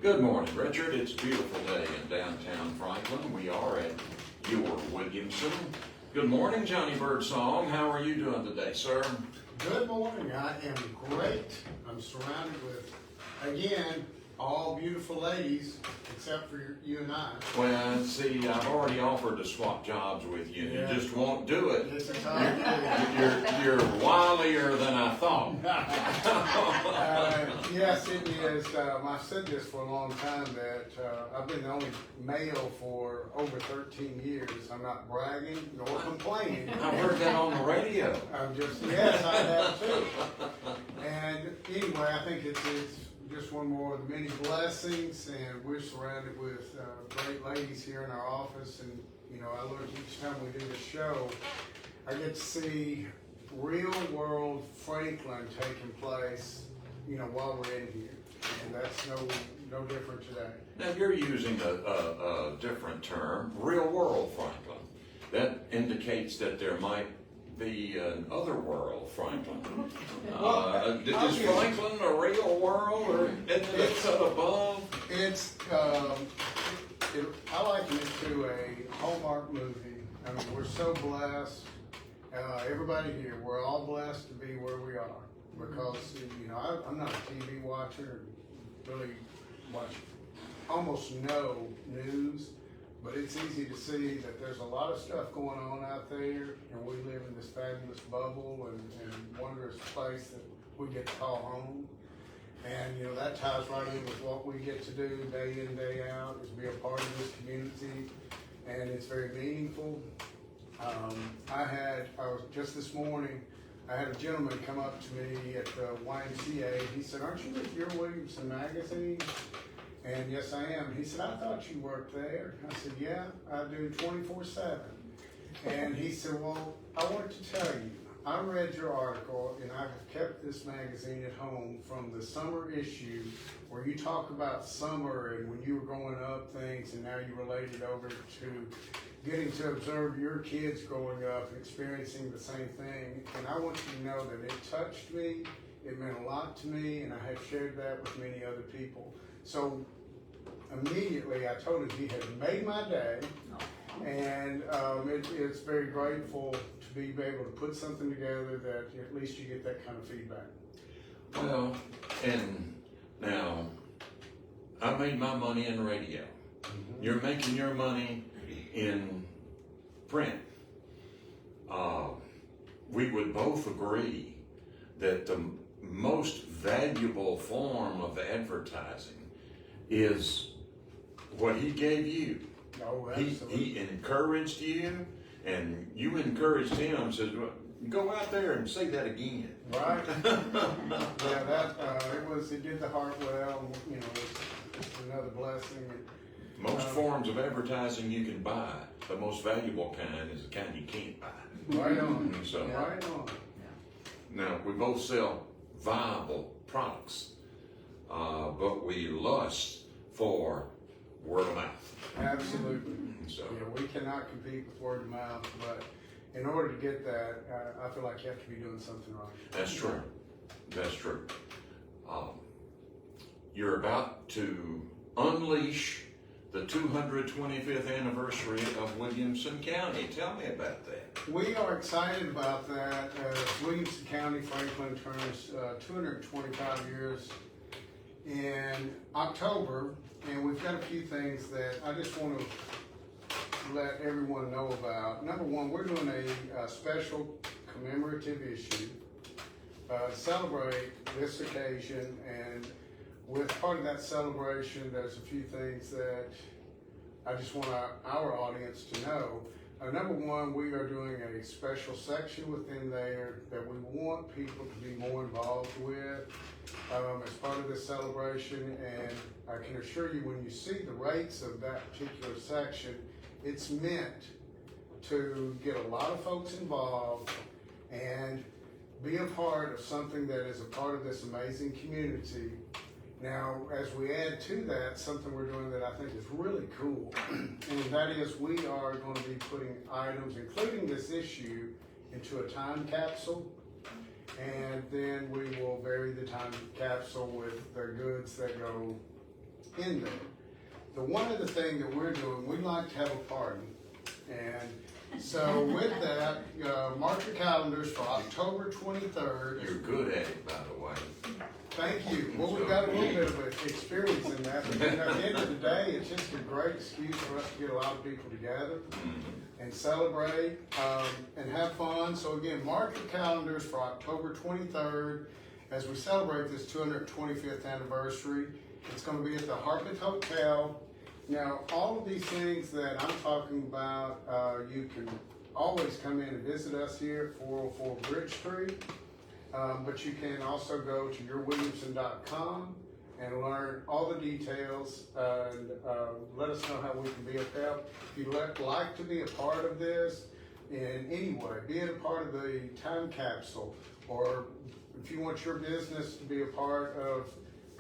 Good morning, Richard. It's a beautiful day in downtown Franklin. We are at your Williamson. Good morning, Johnny Birdsong. How are you doing today, sir? Good morning. I am great. I'm surrounded with, again, all beautiful ladies, except for you and I. Well, see, I've already offered to swap jobs with you. Yeah. You just won't do it. This is how I You're wilier than I thought. yes, it is. I've said this for a long time that I've been the only male for over 13 years. I'm not bragging nor complaining. I've heard that on the radio. Yes, I have too. And anyway, I think it's just one more of the many blessings, and we're surrounded with great ladies here in our office. And you know, I look each time we do the show, I get to see real world Franklin taking place, you know, while we're in here, and that's no different today. Now you're using a different term, real world Franklin. That indicates that there might be an other world Franklin. Is Franklin a real world, or isn't it up above? It's I liken it to a Hallmark movie. I mean, we're so blessed. Everybody here, we're all blessed to be where we are, because you know I'm not a TV watcher, really watch almost no news, but it's easy to see that there's a lot of stuff going on out there, and we live in this fabulous bubble and wondrous place that we get to call home. And you know, that ties right in with what we get to do day in, day out, is be a part of this community, and it's very meaningful. I was just this morning, I had a gentleman come up to me at the YMCA. He said, "Aren't you with your Williamson magazine?" And yes, I am. He said, "I thought you worked there." I said, "Yeah, I do 24/7. And he said, "Well, I wanted to tell you, I read your article, and I've kept this magazine at home from the summer issue where you talk about summer and when you were growing up things, and now you relate it over to getting to observe your kids growing up, experiencing the same thing. And I want you to know that it touched me, it meant a lot to me, and I have shared that with many other people." So immediately I told him he had made my day, and it's very grateful to be able to put something together that at least you get that kind of feedback. Well, and now I made my money in radio. Mm-hmm. You're making your money in print. We would both agree that the most valuable form of advertising is what he gave you. Oh, he encouraged you, and you encouraged him. Said, "Well, go out there and say that again." Right. Yeah, that it did the heart well. You know, it's another blessing. Most forms of advertising you can buy. The most valuable kind is the kind you can't buy. Right on. So, right on. Now we both sell viable products, but we lust for word of mouth. Absolutely. So yeah, we cannot compete with word of mouth, but in order to get that, I feel like you have to be doing something right. That's true. That's true. You're about to unleash the 225th anniversary of Williamson County. Tell me about that. We are excited about that as Williamson County, Franklin turns 225 years in October, and we've got a few things that I just want to let everyone know about. Number one, we're doing a special commemorative issue to celebrate this occasion, and with part of that celebration, there's a few things that I just want our audience to know. Number one, we are doing a special section within there that we want people to be more involved with as part of this celebration. And I can assure you, when you see the rates of that particular section, it's meant to get a lot of folks involved and be a part of something that is a part of this amazing community. Now, as we add to that, something we're doing that I think is really cool, and that is we are going to be putting items, including this issue, into a time capsule, and then we will bury the time capsule with the goods that go in there. The one other thing that we're doing, we like to have a party. And so with that, mark your calendars for October 23rd. You're good at it, by the way. Thank you. Well, we've got a little bit of experience in that, but at the end of the day, it's just a great excuse for us to get a lot of people together and celebrate and have fun. So again, mark your calendars for October 23rd as we celebrate this 225th anniversary. It's going to be at the Harpeth Hotel. Now, all of these things that I'm talking about, you can always come in and visit us here at 404 Bridge Street. But you can also go to yourwilliamson.com and learn all the details and let us know how we can be of help. If you'd like to be a part of this in any way, be it a part of the time capsule, or if you want your business to be a part of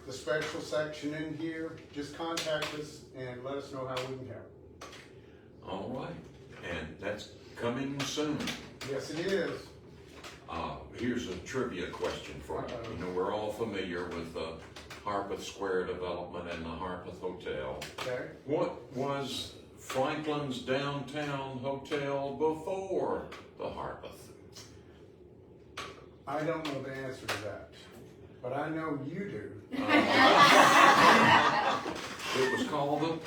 the special section in here, just contact us and let us know how we can help. All right, and that's coming soon. Yes, it is. Here's a trivia question for you. You know, we're all familiar with the Harpeth Square development and the Harpeth Hotel. Okay. What was Franklin's downtown hotel before the Harpeth? I don't know the answer to that, but I know you do. It was called the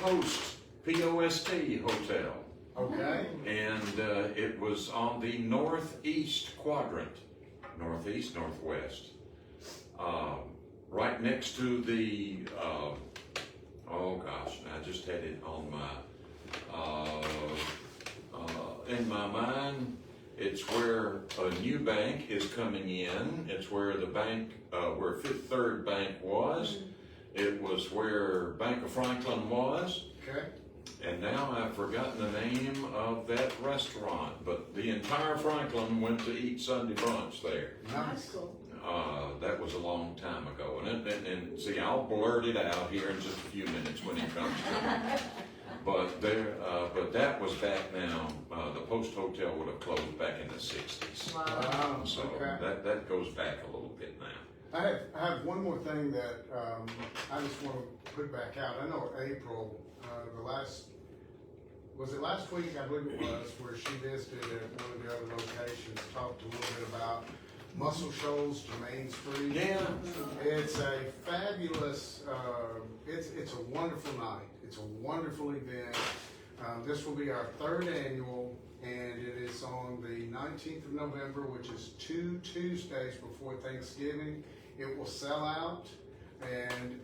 P-O-S-T Hotel. Okay. And it was on the northeast quadrant, northeast, northwest, right next to the, oh gosh, I just had it on my, in my mind. It's where a new bank is coming in. It's where the bank, where Fifth Third Bank was. It was where Bank of Franklin was. Okay. And now I've forgotten the name of that restaurant, but the entire Franklin went to eat Sunday brunch there. Nice. That was a long time ago. And see, I'll blurt it out here in just a few minutes when it comes to it. But that was back now. The Post Hotel would have closed back in the 60s. Wow. So Okay. that goes back a little bit now. I have one more thing that I just want to put back out. I know April, was it last week? I believe it was, where she visited at one of the other locations, talked a little bit about Muscle Shoals to Main Street. Yeah. It's a fabulous, it's a wonderful night. It's a wonderful event. This will be our third annual, and it is on the 19th of November, which is 2 Tuesdays before Thanksgiving. It will sell out. And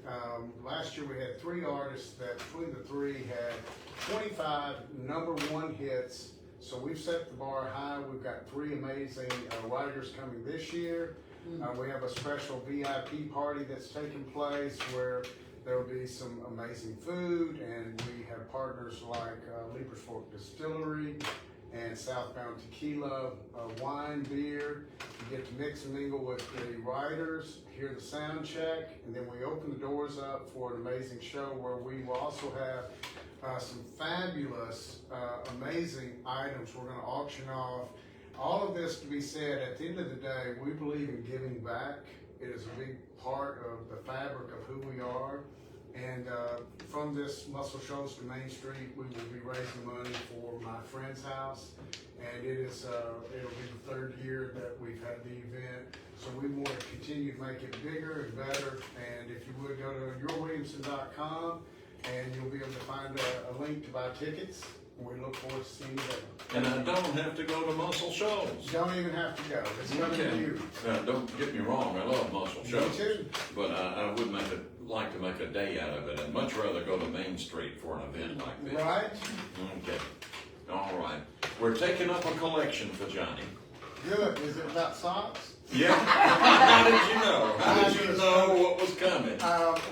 last year we had 3 artists that between the 3 had 25 #1 hits. So we've set the bar high. We've got 3 amazing writers coming this year. We have a special VIP party that's taking place where there will be some amazing food, and we have partners like Leaper's Fork Distillery and Southbound Tequila, wine, beer. You get to mix and mingle with the writers, hear the sound check, and then we open the doors up for an amazing show where we will also have some fabulous, amazing items we're going to auction off. All of this to be said, at the end of the day, we believe in giving back. It is a big part of the fabric of who we are. And from this Muscle Shoals to Main Street, we will be raising money for my friend's house. And it is, it'll be the 3rd year that we've had the event. So we want to continue to make it bigger and better. And if you would go to yourwilliamson.com, and you'll be able to find a link to buy tickets. And we look forward to seeing you there. And I don't have to go to Muscle Shoals. Don't even have to go. It's coming to you. Now, don't get me wrong, I love Muscle Shoals. Me too. But I would like to make a day out of it. I'd much rather go to Main Street for an event like this. Right? Okay. All right. We're taking up a collection for Johnny. Good. Is it about socks? Yeah. How did you know? How did you know what was coming?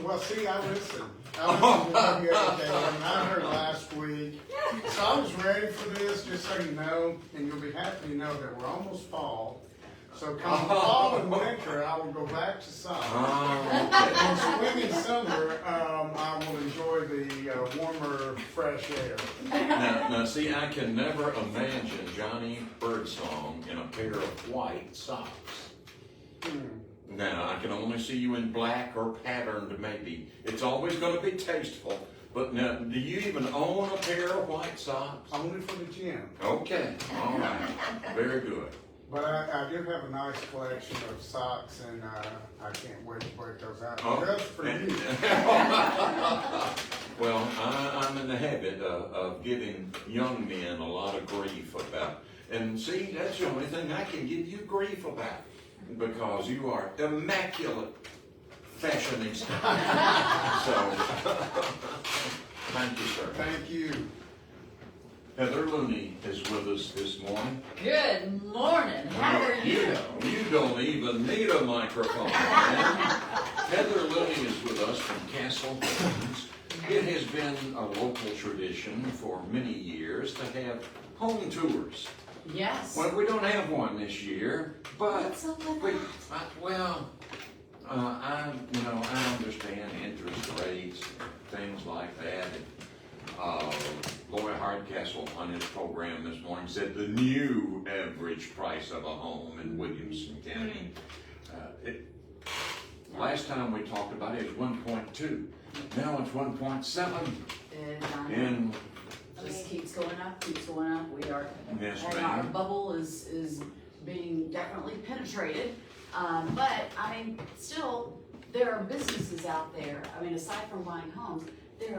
Well, see, I listened. I listened to WAKM, and I heard last week. So I was ready for this, just so you know, and you'll be happy to know that we're almost fall. So come fall and winter, I will go back to socks. And spring and summer, I will enjoy the warmer, fresh air. Now, see, I can never imagine Johnny Birdsong in a pair of white socks. Now, I can only see you in black or patterned maybe. It's always gonna be tasteful, but now, do you even own a pair of white socks? Only for the gym. Okay, all right, very good. But I do have a nice collection of socks, and I can't wait to break those out. Oh. Just for you. Well, I'm in the habit of giving young men a lot of grief about, and see, that's the only thing I can give you grief about, because you are immaculate fashionista. So, thank you, sir. Thank you. Heather Looney is with us this morning. Good morning. How are you? You don't even need a microphone, man. Heather Looney is with us from Castle Homes. It has been a local tradition for many years to have home tours. Yes. Well, we don't have one this year, but What's up with we, that? I understand interest rates, things like that. Lloyd Hardcastle on his program this morning said the new average price of a home in Williamson County. Last time we talked about it was 1.2. Now it's 1.7. And Just keeps going up, keeps going up. We are, yes, and our ma'am. bubble is being definitely penetrated. But I mean, still, there are businesses out there. I mean, aside from buying homes, there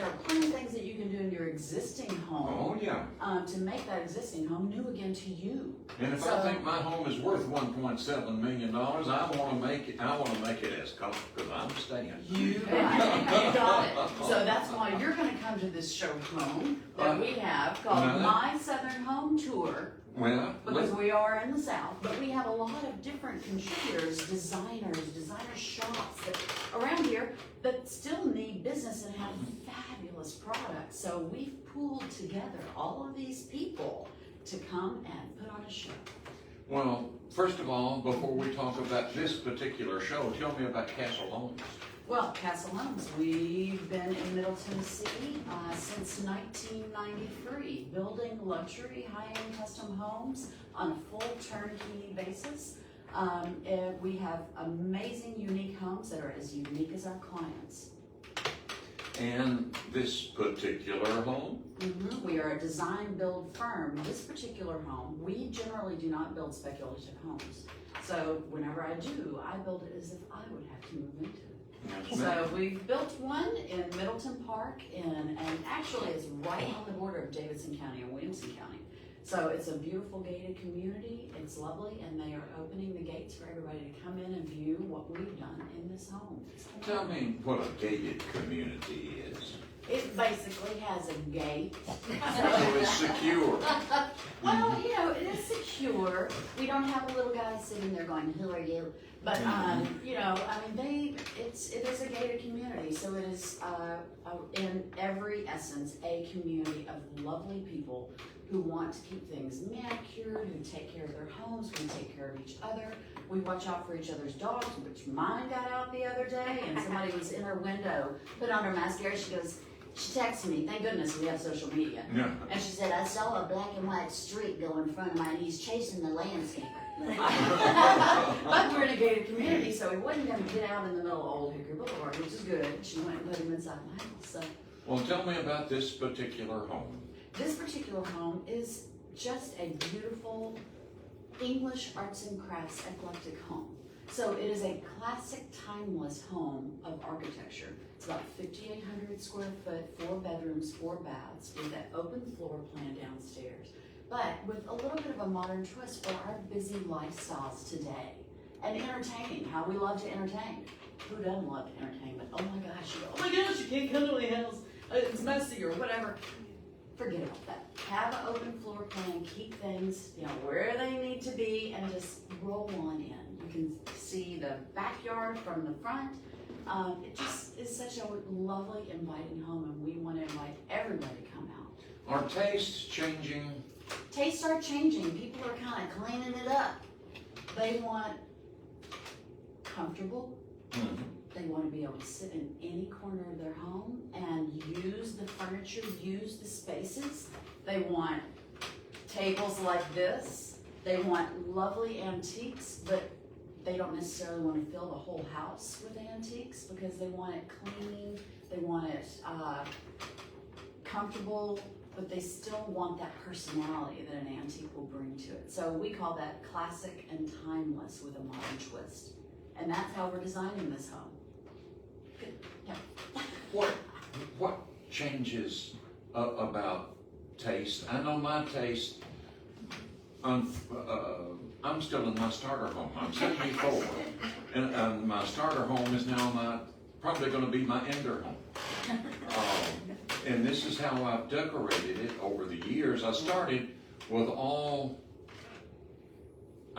are plenty of things that you can do in your existing home. Oh yeah. To make that existing home new again to you. And if I think my home is worth $1.7 million, I want to make it as comfortable because I'm staying. You got it. So that's why you're going to come to this showroom that we have called My Southern Home Tour. Well, Because we are in the South, but we have a lot of different contributors, designer shops that around here that still need business and have fabulous products. So we've pooled together all of these people to come and put on a show. well, first of all, before we talk about this particular show, tell me about Castle Homes. Well, Castle Homes, we've been in Middle Tennessee since 1993, building luxury, high-end custom homes on a full turnkey basis. And we have amazing, unique homes that are as unique as our clients. And this particular home? We are a design-build firm. This particular home, we generally do not build speculative homes. So whenever I do, I build it as if I would have to move into it. So we've built one in Middleton Park, and actually it's right on the border of Davidson County and Williamson County. So it's a beautiful gated community, it's lovely, and they are opening the gates for everybody to come in and view what we've done in this home. Tell me what a gated community is. It basically has a gate. So it's secure. Well, you know, it is secure. We don't have a little guy sitting there going, "Who are you?" But you know, I mean, it is a gated community, so it is in every essence a community of lovely people who want to keep things manicured, who take care of their homes, who take care of each other. We watch out for each other's dogs, which mine got out the other day, and somebody was in her window, put on her mascara. She goes, she texted me, thank goodness we have social media. Yeah. And she said, I saw a black and white streak go in front of mine, he's chasing the landscaper. But we're in a gated community, so he wasn't going to get out in the middle of Old Hickory Boulevard, which is good. She went and put him inside my house. So Well, tell me about this particular home. this particular home is just a beautiful English arts and crafts eclectic home. So it is a classic, timeless home of architecture. It's about 5,800 square foot, 4 bedrooms, 4 baths, with that open floor plan downstairs. But with a little bit of a modern twist for our busy lifestyles today. And entertaining, how we love to entertain. Who doesn't love to entertain? But oh my gosh, you can't come to my house, it's messy or whatever. Forget about that. Have an open floor plan, keep things, you know, where they need to be, and just roll on in. You can see the backyard from the front. It just is such a lovely, inviting home, and we want to invite everybody to come out. Are tastes changing? Tastes are changing. People are kind of cleaning it up. They want comfortable. They want to be able to sit in any corner of their home and use the furniture, use the spaces. They want tables like this. They want lovely antiques, but they don't necessarily want to fill the whole house with antiques because they want it clean, they want it comfortable, but they still want that personality that an antique will bring to it. So we call that classic and timeless with a modern twist. And that's how we're designing this home. Good. Yeah. What changes about taste? I know my taste, I'm still in my starter home. I'm 74, and my starter home is now probably going to be my ender home. And this is how I've decorated it over the years. I started with I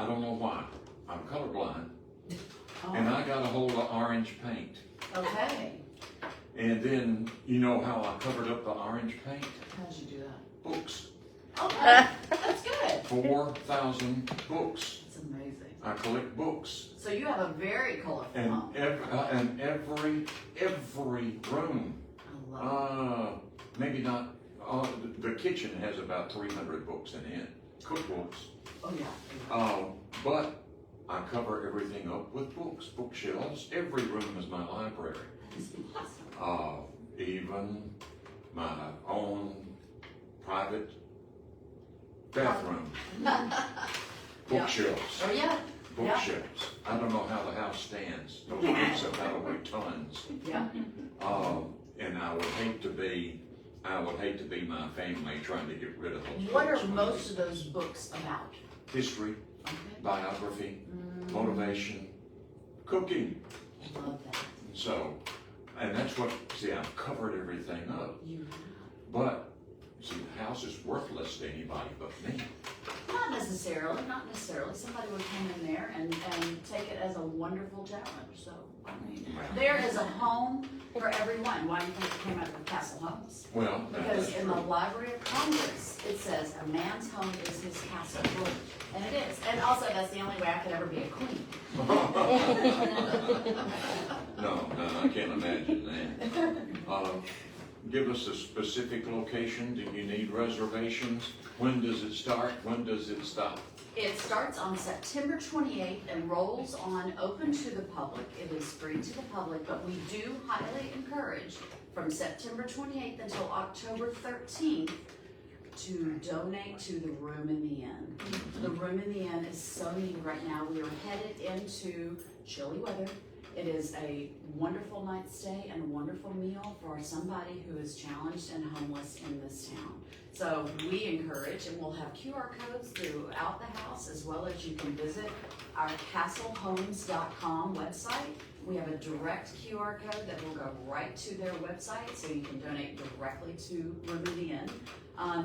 don't know why, I'm colorblind, and I got a hold of orange paint. Okay. And then, you know how I covered up the orange paint? How'd you do that? Books. Okay, that's good. 4,000 books. That's amazing. I collect books. So you have a very colorful And home. every room, I love it. maybe not, the kitchen has about 300 books in it, cookbooks. Oh yeah. But I cover everything up with books, bookshelves. Every room is my library. That is awesome. Even my own private bathroom. Bookshelves. Oh yeah. Bookshelves. I don't know how the house stands. Those books have got to weigh tons. Yeah. And I would hate to be my family trying to get rid of those What books. are most of those books about? History, Okay. biography, motivation, cooking. Love that. So, and that's what, see, I've covered everything up. You But, see, the house is worthless to anybody but me. Not necessarily. Somebody would come in there and take it as a wonderful challenge. So, I mean, there is a home for everyone. Why do you think it came out with Castle Homes? Well, Because that's in the true. Library of Congress, it saes a man's home is his castle. And it is. And also, that's the only way I could ever be a queen. No, I can't imagine that. Give us a specific location. Do you need reservations? When does it start? When does it stop? It starts on September 28th and rolls on open to the public. It is free to the public, but we do highly encourage from September 28th until October 13th to donate to the Room in the Inn. The Room in the Inn is so needed right now. We are headed into chilly weather. It is a wonderful night's stay and a wonderful meal for somebody who is challenged and homeless in this town. So we encourage, and we'll have QR codes throughout the house, as well as you can visit our castlehomes.com website. We have a direct QR code that will go right to their website, so you can donate directly to Room in the Inn.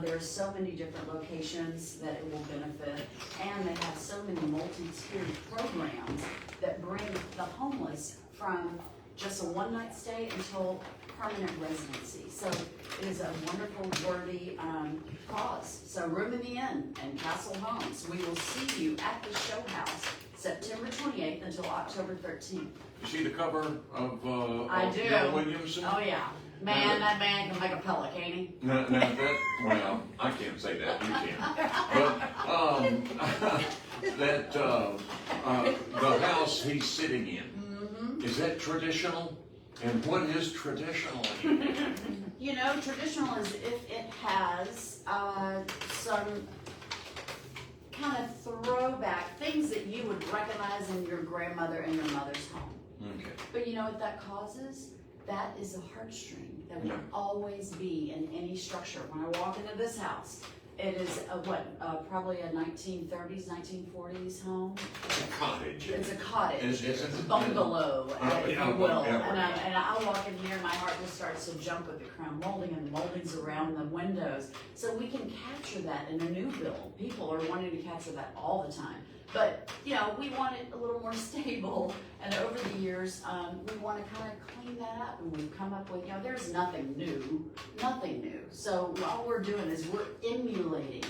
There are so many different locations that it will benefit, and they have so many multi-tiered programs that bring the homeless from just a one-night stay until permanent residency. So it is a wonderful, worthy cause. So Room in the Inn and Castle Homes, we will see you at the show house September 28th until October 13th. You see the cover of I do. Williamson? Oh yeah. Man, that man can make a pellet, can't he? Now well, I can't say that, you can. But, the house he's sitting in, is that traditional? And what is traditional? You know, traditional is if it has some kind of throwback, things that you would recognize in your grandmother and your mother's home. Okay. But you know what that causes? That is a heartstring that will Yeah. always be in any structure. When I walk into this house, it is probably a 1930s, 1940s home. It's a cottage. It's a cottage. Is it? It's a bungalow, if yeah, you will. whatever. And I walk in here and my heart just starts to jump with the crown molding and moldings around the windows. So we can capture that in a new build. People are wanting to capture that all the time. But, you know, we want it a little more stable. And over the years, we want to kind of clean that up. And we've come up with, you know, there's nothing new. So all we're doing is we're emulating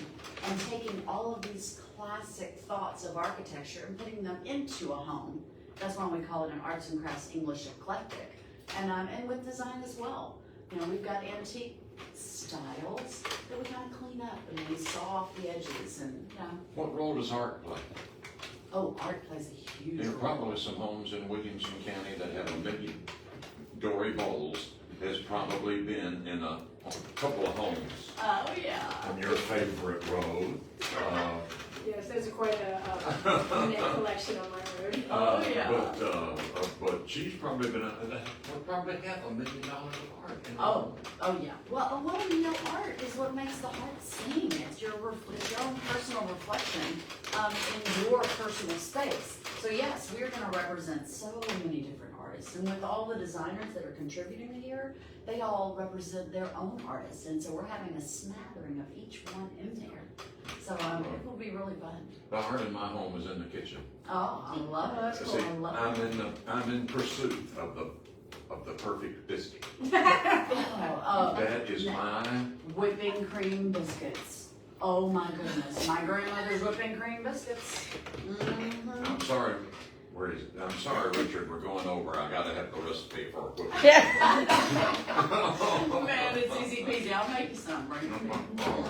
and taking all of these classic thoughts of architecture and putting them into a home. That's why we call it an arts and crafts English eclectic. And with design as well. You know, we've got antique styles that we kind of clean up and we saw off the edges and, you know. What role does art play? Oh, art plays a huge There are role. probably some homes in Williamson County that have a million. Dorie Bolze has probably been in a couple of homes Oh, yeah. on your favorite road. Yes, there's quite a net collection on my road. Oh, yeah. But she's probably been, we'll probably have $1 million of art in her Oh, home. oh yeah. Well, art is what makes the heart sing. It's your own personal reflection in your personal space. So yes, we're going to represent so many different artists, and with all the designers that are contributing here, they all represent their own artists, and so we're having a smattering of each one in there. So it will be really fun. The art in my home is in the kitchen. Oh, I love it. See, I love it. I'm in pursuit of the perfect biscuit. Oh, That is my. whipping cream biscuits. Oh my goodness, my grandmother's whipping cream biscuits. Mm-hmm. I'm sorry. I'm sorry, Richard. We're going over. I gotta have the recipe for it. Man, it's easy peasy. I'll make you some. Bring it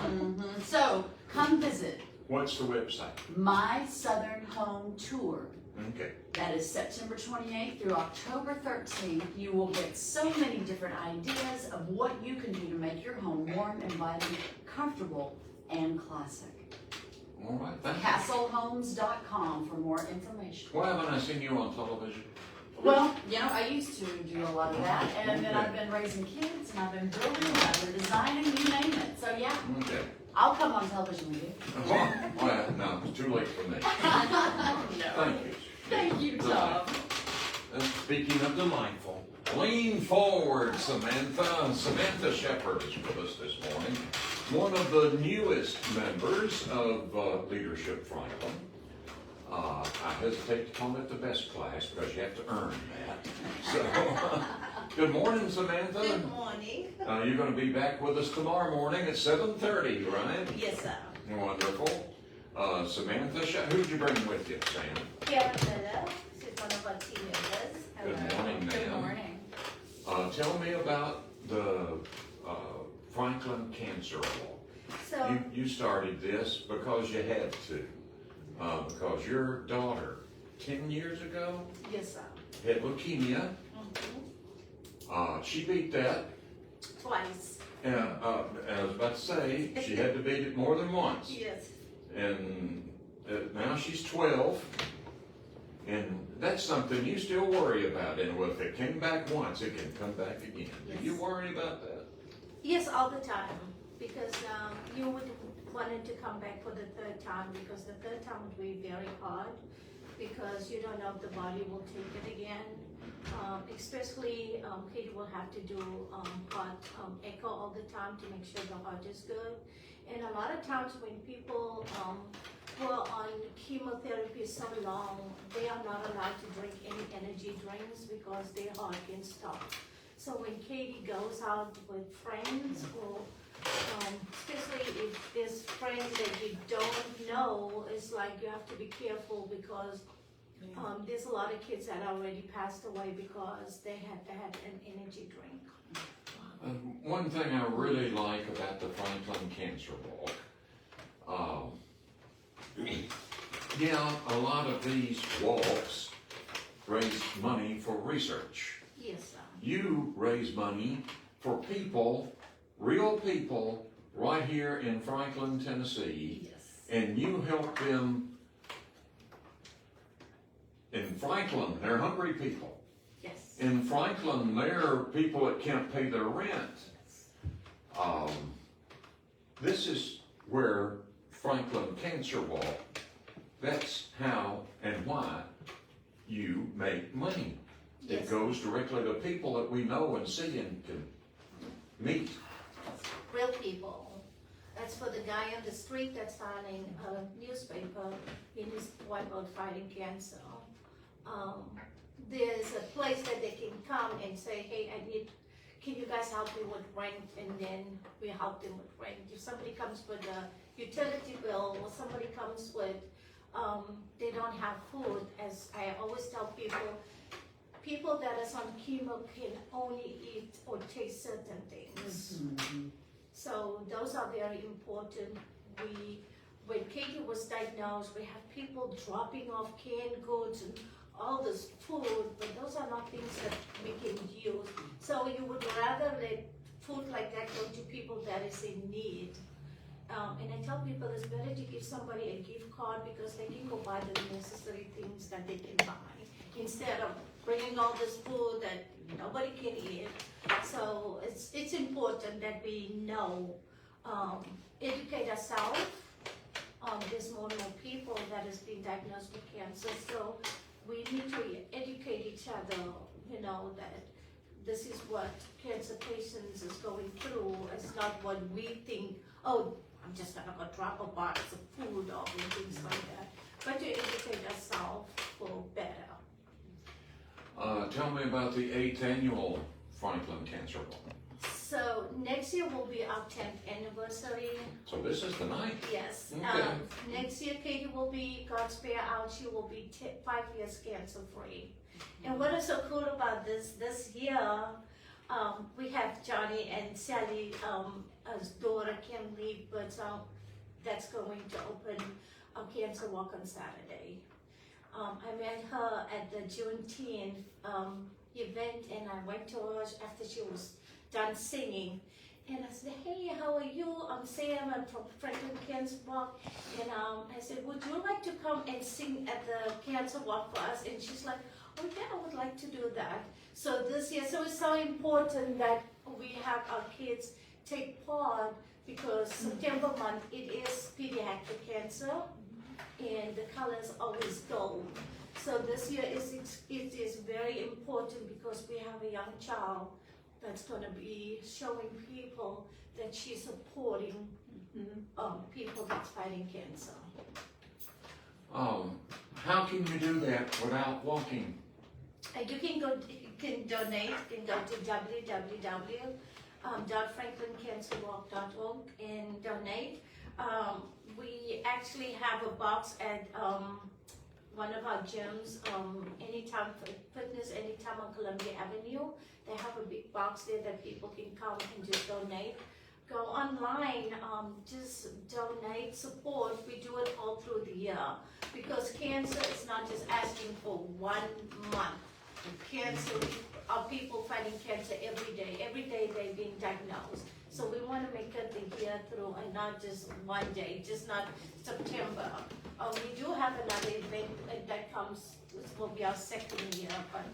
in. So come visit What's the website? My Southern Home Tour. Okay. That is September 28th through October 13th. You will get so many different ideas of what you can do to make your home warm, inviting, comfortable, and classic. All right. Thank you. CastleHomes.com for more information. Why haven't I seen you on television? Well, I used to do a lot of that, and then I've been raising kids, and I've been building, and I've been designing, you name it. So yeah, Okay. I'll come on television with you. Well, no, it's too late for me. Thank you. Thank you, Tom. Speaking of delightful, lean forward, Samantha. Samantha Shepherd is with us this morning. One of the newest members of Leadership Franklin. I hesitate to call it the best class because you have to earn that. So, good morning, Samantha. Good morning. You're going to be back with us tomorrow morning at 7:30, right? Yes, sir. Wonderful. Samantha, who'd you bring with you, Sam? Karen Miller, she's one of our team members. Good morning, Good ma'am. morning. Tell me about the Franklin Cancer Walk. So, You started this because you had to. Because your daughter, 10 years ago, yes, sir. had leukemia. She beat that. Twice. And I was about to say, she had to beat it more than once. Yes. And now she's 12. And that's something you still worry about. And if it came back once, it can come back again. Yes. Do you worry about that? Yes, all the time. Because you would wanted to come back for the third time, because the third time would be very hard, because you don't know if the body will take it again. Especially, Katie will have to do heart echo all the time to make sure the heart is good. And a lot of times when people who are on chemotherapy so long, they are not allowed to drink any energy drinks because their heart can stop. So when Katie goes out with friends, or especially if there's friends that you don't know, it's like you have to be careful, because there's a lot of kids that already passed away because they had to have an energy drink. One thing I really like about the Franklin Cancer Walk, a lot of these walks raise money for research. Yes, sir. You raise money for people, real people, right here in Franklin, Tennessee, Yes. and you help them. In Franklin, they're hungry people. Yes. In Franklin, they're people that can't pay their rent. This is where Franklin Cancer Walk, that's how and why you make money. It Yes. goes directly to people that we know and see and can meet. Real people. That's for the guy on the street that's signing a newspaper in his wipe out fighting cancer. There's a place that they can come and say, hey, can you guys help me with rent? And then we help them with rent. If somebody comes with a utility bill, or somebody comes with, they don't have food, as I always tell people that are on chemo can only eat or taste certain things. Mm-hmm. So those are very important. We when Katie was diagnosed, we have people dropping off canned goods and all this food, but those are not things that we can use. So you would rather let food like that go to people that is in need. And I tell people it's better to give somebody a gift card because they can go buy the necessary things that they can buy instead of bringing all this food that nobody can eat. So it's important that we know, educate ourselves. There's more and more people that has been diagnosed with cancer, so we need to educate each other, that this is what cancer patients is going through. It's not what we think, oh, I'm just gonna go drop a box of food off and things like that. But to educate ourselves for better. Tell me about the 8th annual Franklin Cancer Walk. So next year will be our 10th anniversary. So this is the 9th. Yes. Okay. Next year, Katie will be, God spare out, she will be 5 years cancer free. And what is so cool about this year, we have Johnny and Sally, as daughter can't leave, but that's going to open a cancer walk on Saturday. I met her at the Juneteenth event, and I went to her after she was done singing. And I said, hey, how are you? I'm Sam, I'm from Franklin Cancer Walk. And I said, would you like to come and sing at the Cancer Walk for us? And she's like, oh yeah, I would like to do that. So this year, so it's so important that we have our kids take part because September month, it is pediatric cancer and the color is always gold. So this year it is very important because we have a young child that's going to be showing people that she's supporting people that's fighting cancer. How can you do that without walking? You can donate. You can go to www.franklincancerwalk.org and donate. We actually have a box at one of our gyms, Anytime Fitness, Anytime on Columbia Avenue. They have a big box there that people can come and just donate. Go online, just donate, support. We do it all through the year because cancer is not just asking for 1 month. Cancer, our people fighting cancer every day. Every day they've been diagnosed. So we want to make it the year through and not just one day, just not September. We do have another event that comes, this will be our 2nd year, but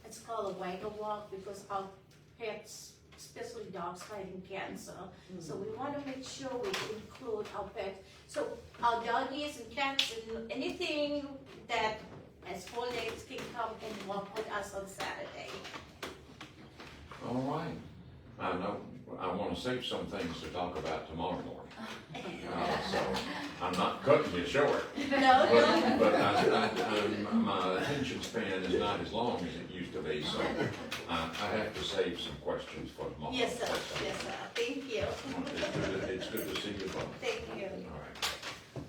it's called a WAKM walk because our pets, especially dogs, fighting cancer. So we want to make sure we include our pets. So our doggies and cats and anything that has 4 legs can come and walk with us on Saturday. All right. I know I want to save some things to talk about tomorrow morning. So I'm not cutting you short. No. But my attention span is not as long as it used to be, so I have to save some questions for tomorrow. Yes, sir. Yes, sir. Thank you. It's good to see you both. Thank you. All right.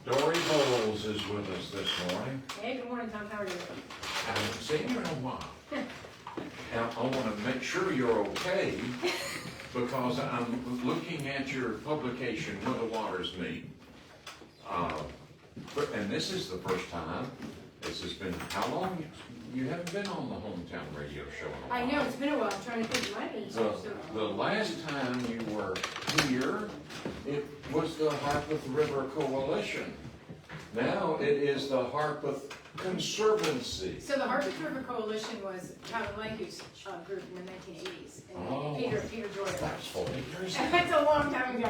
Dorie Bolze is with us this morning. Hey, good morning, Tom. How are you? I haven't seen you in a while. Now, I want to make sure you're okay because I'm looking at your publication, Where the Waters Meet. And this is the first time. This has been, how long? You haven't been on the hometown radio show in a while. I know, it's been a while. I'm trying to think of my name. The last time you were here, it was the Harpeth River Coalition. Now it is the Harpeth Conservancy. So the Harpeth River Coalition was Calvin Lanku's group in the 1980s. And Peter Dorie. That's 40 years ago. That's a long time ago.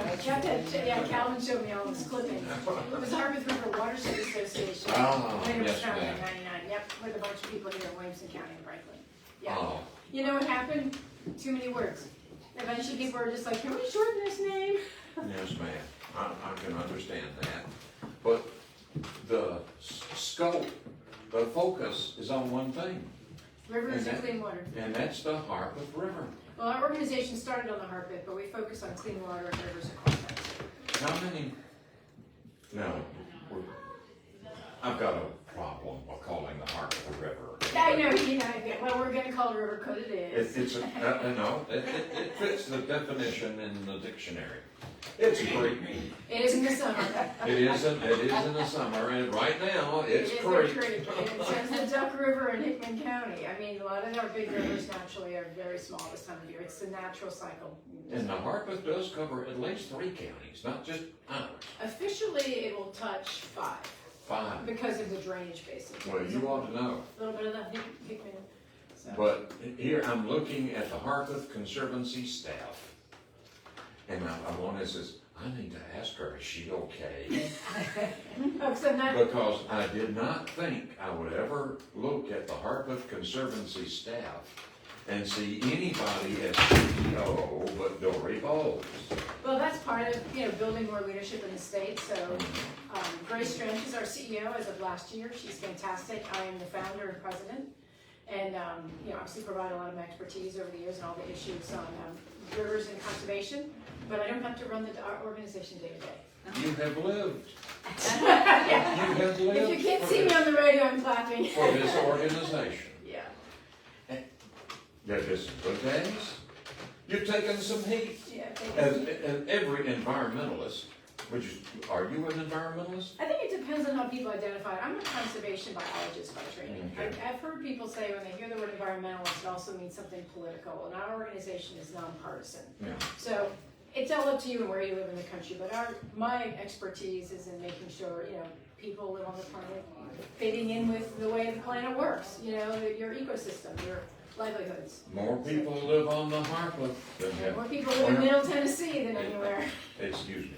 Calvin showed me all this clippings. It was Harpeth River Watershed Association. When it was yes, founded in ma'am. 99. Yep, with a bunch of people here in Williamson County and Franklin. Yeah. Oh. You know what happened? Too many words. Eventually people were just like, can we shorten this name? Yes, ma'am. I can understand that. But the scope, the focus is on one thing. Rivers and clean water. And that's the Harpeth River. Well, our organization started on the Harpeth, but we focus on clean water and rivers across that. How many? No. I've got a problem with calling the Harpeth a river. I know, well, we're gonna call it a river because it is. No, it fits the definition in the dictionary. It's creek. It is in the summer. It is in the summer, and right now, it's It is creek. a creek. It says the Duck River in Hickman County. I mean, a lot of our big rivers naturally are very small this time of year. It's the natural cycle. And the Harpeth does cover at least 3 counties, not just ours. Officially, it will touch 5 5. because of the drainage basin. Well, you ought to know. A little bit of that Hickman. So. But here, I'm looking at the Harpeth Conservancy staff. And I says, I need to ask her, is she okay? Oh, so not, Because I did not think I would ever look at the Harpeth Conservancy staff and see anybody as CEO but Dorie Bolze. well, that's part of, building more leadership in the state. So Grace Strange is our CEO as of last year. She's fantastic. I am the founder and president. And, obviously provide a lot of my expertise over the years and all the issues on rivers and conservation. But I don't have to run our organization day to day. You have lived. Yeah. You have lived. If you can't see me on the radio, I'm clapping. For this organization. Yeah. There's been some good days. You've taken some heat. Yeah. As every environmentalist, are you an environmentalist? I think it depends on how people identify it. I'm a conservation biologist by training. Okay. I've heard people say when they hear the word environmentalist, it also means something political. And our organization is nonpartisan. Yeah. So it's all up to you and where you live in the country. But my expertise is in making sure, people live on the planet fitting in with the way the planet works. Your ecosystem, your livelihoods. More people live on the Harpeth than And have. more people live in Middle Tennessee than anywhere. Excuse me.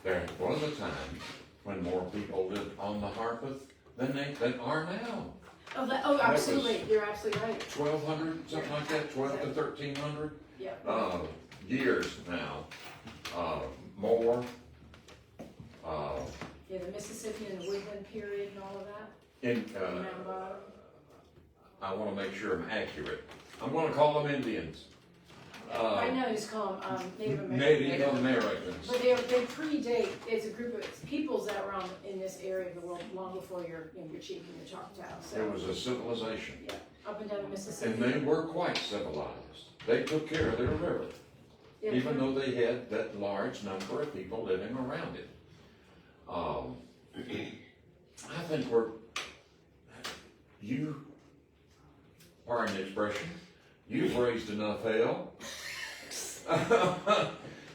There was a time when more people lived on the Harpeth than are now. Oh, absolutely. You're absolutely right. 1,200, something like that, 12 to 1,300 Yeah. years now. More. Yeah, the Mississippi and the Woodland period and all of that. In, Mountain Bottom. I want to make sure I'm accurate. I'm going to call them Indians. Right now, they just call them Native Americans. Native Americans. But they predate. It's a group of peoples that were in this area of the world long before your chief and your Choctaw. So, It was a civilization. yeah, up and down the Mississippi. And they were quite civilized. They took care of their river, Yeah, even though they had that large number of people living around it. I think pardon the expression, you've raised enough hell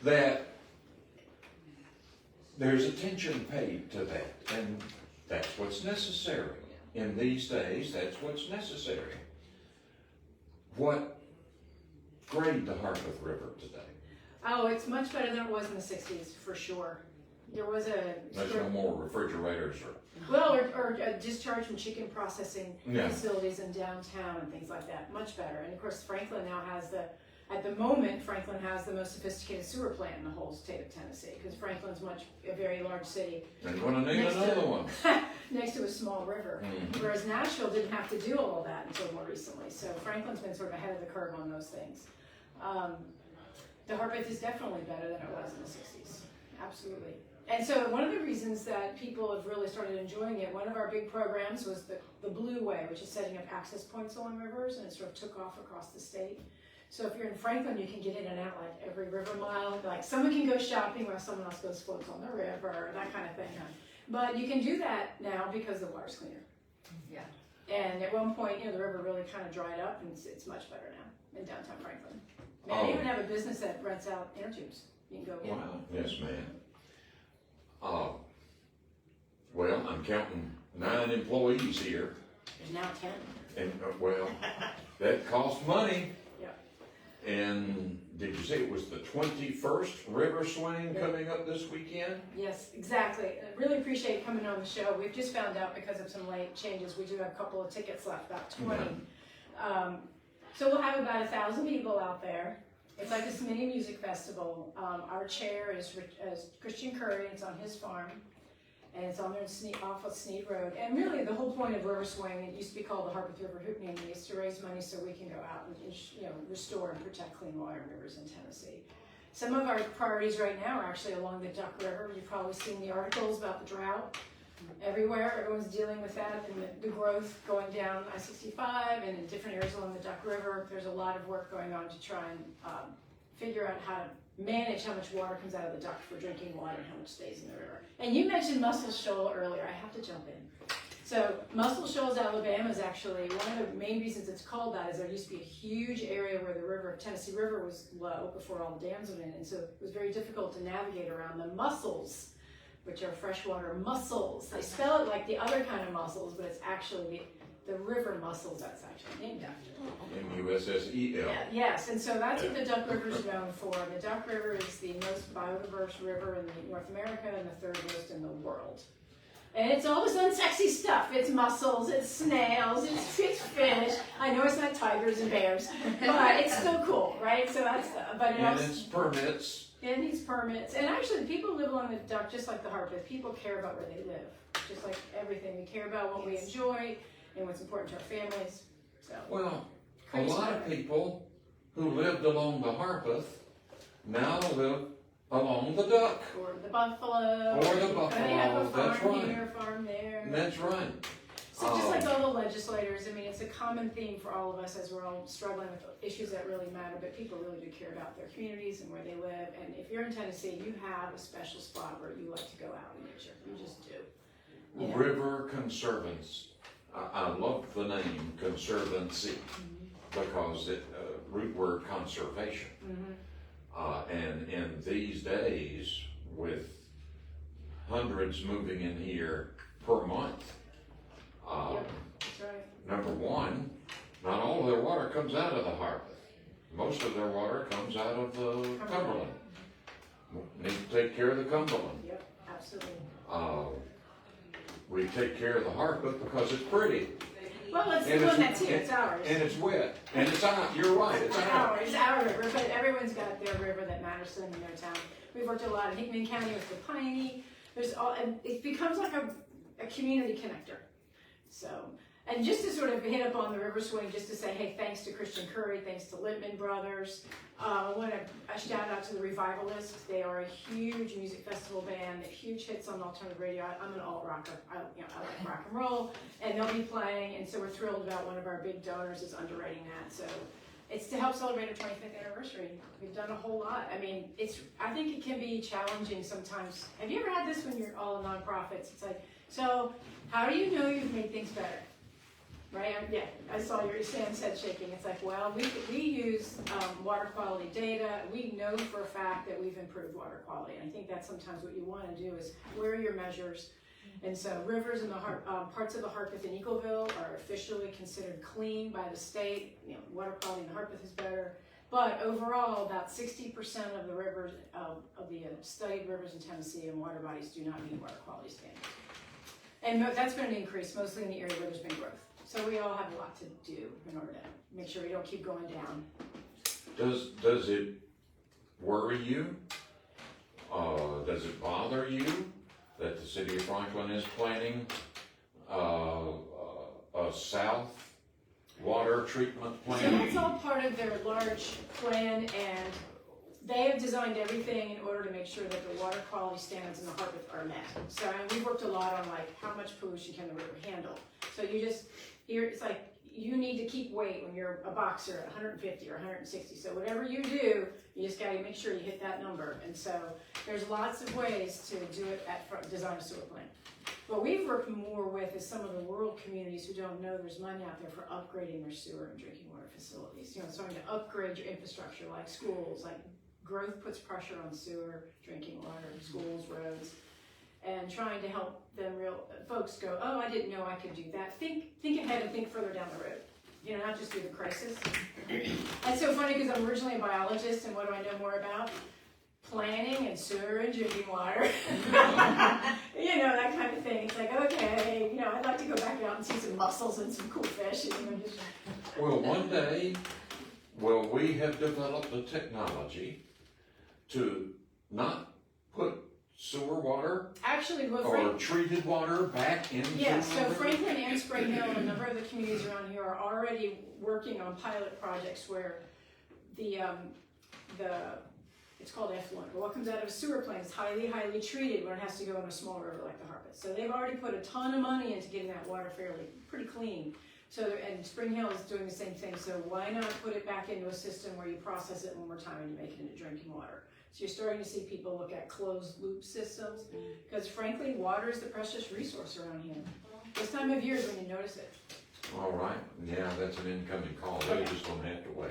that there's attention paid to that, and that's what's necessary. In these days, that's what's necessary. What grade the Harpeth River today? Oh, it's much better than it was in the 60s, for sure. There was There's no more refrigerators or. or discharge from chicken processing Yeah. facilities in downtown and things like that. Much better. And of course, Franklin now has at the moment, Franklin has the most sophisticated sewer plant in the whole state of Tennessee, because Franklin's a very large city. They're going to need Next to- another one. Next to a small river. Mhm. Whereas Nashville didn't have to do all of that until more recently. So Franklin's been sort of ahead of the curve on those things. The Harpeth is definitely better than it was in the 60s. Absolutely. And so one of the reasons that people have really started enjoying it, one of our big programs was the Blue Way, which is setting up access points along rivers, and it sort of took off across the state. So if you're in Franklin, you can get in and out like every river mile. Like someone can go shopping while someone else goes floats on the river, that kind of thing. But you can do that now because the water's cleaner. Yeah. And at one point, the river really kind of dried up, and it's much better now in downtown Franklin. I even have a business that rents out inner tubes. You can go get Wow, yes, ma'am. Well, I'm counting 9 employees here, There's now 10. and, that costs money. Yeah. And did you say it was the 21st River Swing coming up this weekend? Yes, exactly. I really appreciate you coming on the show. We've just found out because of some late changes, we do have a couple of tickets left, about 20. So we'll have about 1,000 people out there. It's like this mini music festival. Our chair is Christian Curry. It's on his farm, and it's on there off of Sneed Road. And really, the whole point of River Swing, it used to be called the Harpeth River Hoop Meeting, is to raise money so we can go out and restore and protect clean water in rivers in Tennessee. Some of our priorities right now are actually along the Duck River. You've probably seen the articles about the drought. Everywhere, everyone's dealing with that, and the growth going down I-65 and in different areas along the Duck River. There's a lot of work going on to try and figure out how to manage how much water comes out of the duct for drinking water and how much stays in the river. And you mentioned Muscle Shoal earlier. I have to jump in. So Muscle Shoals, Alabama is actually one of the main reasons it's called that is there used to be a huge area where the Tennessee River was low before all the dams went in, and so it was very difficult to navigate around the mussels, which are freshwater mussels. They spell it like the other kind of mussels, but it's actually the river mussels that's actually named after. M-U-S-S-E-L. Yes, and so that's what the Duck River is known for. The Duck River is the most biodiverse river in North America and the third most in the world. And it's all this unsexy stuff. It's mussels, it's snails, it's fish. I know it's not tigers and bears, but it's still cool, right? So that's, but And it's permits. It needs permits. And actually, the people who live along the duck, just like the Harpeth, people care about where they live. Just like everything. We care about what we enjoy and what's important to our families. So, Well, a lot of people who lived along the Harpeth now live along the duck. or the buffalo. Or the buffalo, They have a that's farm right. here, farm there. That's right. So just like all the legislators, I mean, it's a common theme for all of us as we're all struggling with issues that really matter, but people really do care about their communities and where they live. And if you're in Tennessee, you have a special spot where you like to go out in nature. You just do. You know? River Conservancy. I love the name Conservancy because it root word conservation. And in these days, with hundreds moving in here per month, Yep, that's right. number one, not all of their water comes out of the Harpeth. Most of their water comes out of the Cumberland. Need to take care of the Cumberland. Yep, absolutely. We take care of the Harpeth because it's pretty. Well, it's And the one it's- that's here. It's ours. And it's wet. And it's out. You're right, it's out. It's our river, but everyone's got their river that matters to them in their town. We've worked a lot in Hickman County with the Piney. There's all, and it becomes like a community connector. So, and just to sort of hit up on the river swing, just to say, hey, thanks to Christian Curry, thanks to Littman Brothers. I want to shout out to the Revivalists. They are a huge music festival band, huge hits on alternative radio. I'm an alt rocker. I like rock and roll, and they'll be playing. And so we're thrilled about one of our big donors is underwriting that. So it's to help celebrate our 25th anniversary. We've done a whole lot. I mean, I think it can be challenging sometimes. Have you ever had this when you're all nonprofits? It's like, so how do you know you've made things better? Right? Yeah, I saw your Sam's head shaking. It's like, well, we use water quality data. We know for a fact that we've improved water quality. And I think that's sometimes what you want to do is where are your measures? And so rivers in the parts of the Harpeth and Eagleville are officially considered clean by the state. You know, water quality in the Harpeth is better. But overall, about 60% of the rivers, of the studied rivers in Tennessee and water bodies do not meet water quality standards. And that's been an increase, mostly in the area where there's been growth. So we all have a lot to do in order to make sure we don't keep going down. Does it worry you? Does it bother you that the city of Franklin is planning a south water treatment So plant? that's all part of their large plan, and they have designed everything in order to make sure that the water quality standards in the Harpeth are met. So and we've worked a lot on like how much pollution can the river handle. So it's like you need to keep weight when you're a boxer at 150 or 160. So whatever you do, you just got to make sure you hit that number. And so there's lots of ways to do it at design a sewer plant. What we've worked more with is some of the rural communities who don't know there's money out there for upgrading their sewer and drinking water facilities. You know, starting to upgrade your infrastructure like schools, like growth puts pressure on sewer, drinking water, schools, roads, and trying to help them folks go, oh, I didn't know I could do that. Think ahead and think further down the road. You know, not just through the crisis. That's so funny because I'm originally a biologist, and what do I know more about? Planning and sewer and drinking water. You know, that kind of thing. It's like, okay, you know, I'd like to go back out and see some mussels and some cool fish. And, you know, just... Well, one day, will we have developed the technology to not put sewer water Actually, what or treated water back into yeah, the so river? Franklin and Spring Hill and a number of the communities around here are already working on pilot projects where it's called effluent, but what comes out of a sewer plant is highly, highly treated when it has to go in a small river like the Harpeth. So they've already put a ton of money into getting that water pretty clean. So, and Spring Hill is doing the same thing, so why not put it back into a system where you process it one more time and you make it into drinking water? So you're starting to see people look at closed loop systems, because frankly, water is the precious resource around here. This time of year is when you notice it. All right, yeah, that's an incoming call, they're just gonna have to wait.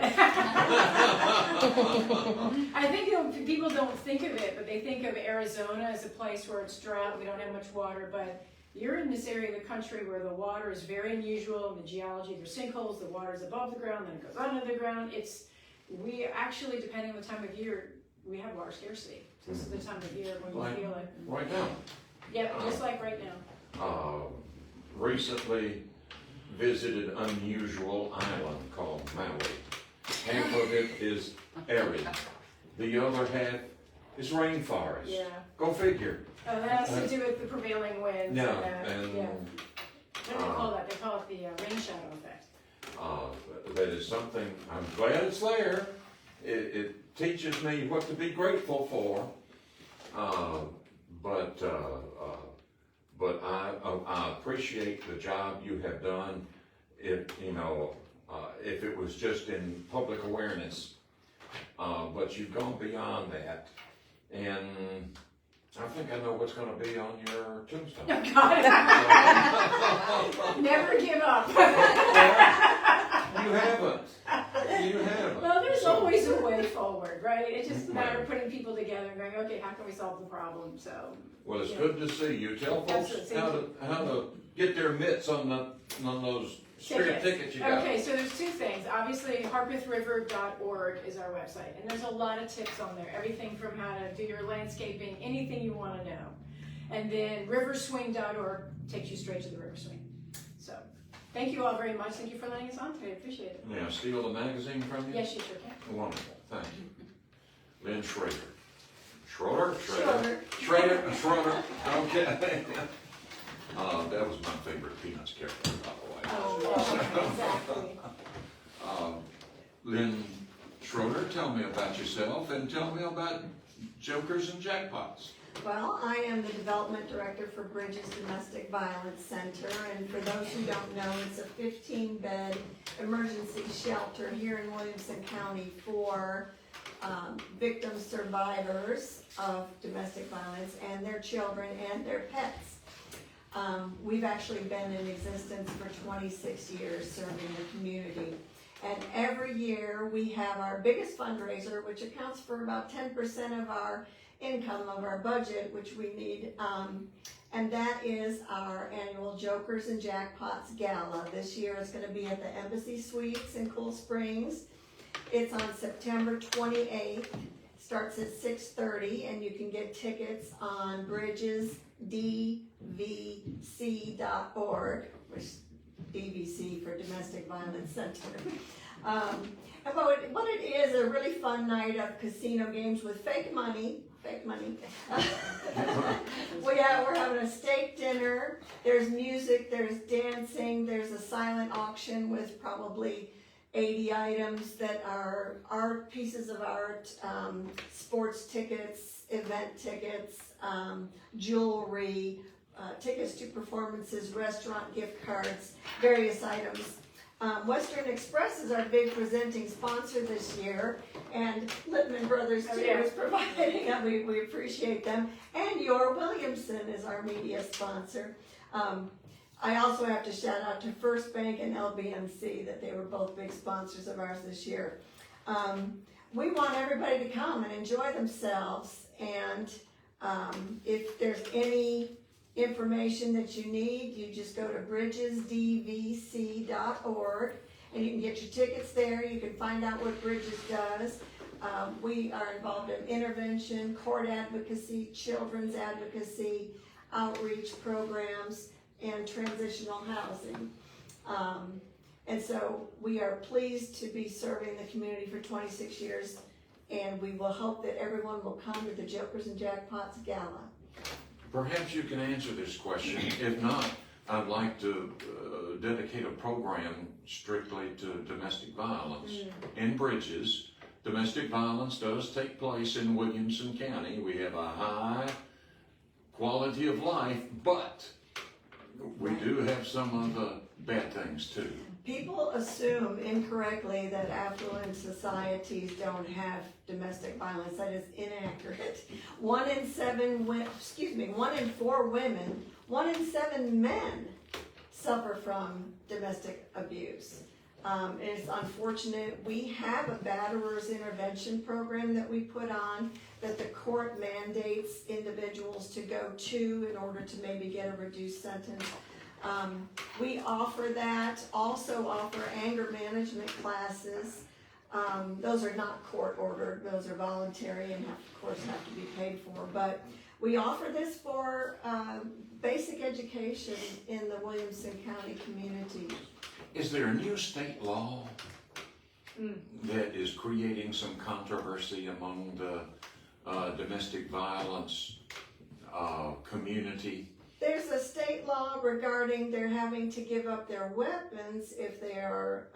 I think people don't think of it, but they think of Arizona as a place where it's drought, we don't have much water, but you're in this area of the country where the water is very unusual, the geology, there's sinkholes, the water is above the ground, then it goes under the ground. We actually, depending on the time of year, we have water scarcity. This is the time of year when you feel it. Right now. Yeah, just like right now. Recently visited unusual island called Maui. Half of it is arid, the other half is rainforest. Yeah. Go figure. Oh, that has to do with the prevailing winds. No, and yeah. What do they call that? They call it the rain shadow effect. That is something, I'm glad it's there. It teaches me what to be grateful for. But I appreciate the job you have done. If it was just in public awareness, but you've gone beyond that, and I think I know what's going to be on your tombstone. Oh, God. Never give up. You haven't. Well, there's always a way forward, right? It's just a matter of putting people together and going, okay, how can we solve the problem? So. Well, it's good to see you. Tell folks how to get their mitts on those spirit tickets you got. Okay, so there's two things. Obviously, harpethriver.org is our website, and there's a lot of tips on there. Everything from how to do your landscaping, anything you want to know. And then riverswing.org takes you straight to the river swing. So, thank you all very much. Thank you for letting us on today. I appreciate it. May I steal the magazine from you? Yes, you sure can. Wonderful. Thank you. Lynn Schroeder. Schroeder? Schroeder. Okay. That was my favorite Peanuts character, by the way. Oh, exactly. Lynn Schroeder, tell me about yourself and tell me about Jokers and Jackpots. Well, I am the Development Director for Bridges Domestic Violence Center, and for those who don't know, it's a 15-bed emergency shelter here in Williamson County for victims, survivors of domestic violence, and their children and their pets. We've actually been in existence for 26 years serving the community. And every year we have our biggest fundraiser, which accounts for about 10% of our income of our budget, which we need. And that is our annual Jokers and Jackpots Gala. This year it's going to be at the Embassy Suites in Cool Springs. It's on September 28th. Starts at 6:30, and you can get tickets on bridgesdvc.org, which DVC for Domestic Violence Center. And what it is, a really fun night of casino games with fake money. We're having a steak dinner. There's music, there's dancing, there's a silent auction with probably 80 items that are art, pieces of art, sports tickets, event tickets, jewelry, tickets to performances, restaurant gift cards, various items. Western Express is our big presenting sponsor this year, and Littman Brothers too is providing, and we appreciate them. And your Williamson is our media sponsor. I also have to shout out to First Bank and LBMC that they were both big sponsors of ours this year. We want everybody to come and enjoy themselves, and if there's any information that you need, you just go to bridgesdvc.org and you can get your tickets there. You can find out what Bridges does. We are involved in intervention, court advocacy, children's advocacy, outreach programs, and transitional housing. And so we are pleased to be serving the community for 26 years, and we will hope that everyone will come to the Jokers and Jackpots Gala. Perhaps you can answer this question. If not, I'd like to dedicate a program strictly to domestic violence. In Bridges, domestic violence does take place in Williamson County. We have a high quality of life, but we do have have some of the bad things too. People assume incorrectly that affluent societies don't have domestic violence. That is inaccurate. 1 in 4 women, 1 in 7 men suffer from domestic abuse. It's unfortunate. We have a batterers intervention program that we put on that the court mandates individuals to go to in order to maybe get a reduced sentence. We offer that, also offer anger management classes. Those are not court ordered, those are voluntary and of course have to be paid for. But we offer this for basic education in the Williamson County community. Is there a new state law that is creating some controversy among the domestic violence community? There's a state law regarding their having to give up their weapons if they are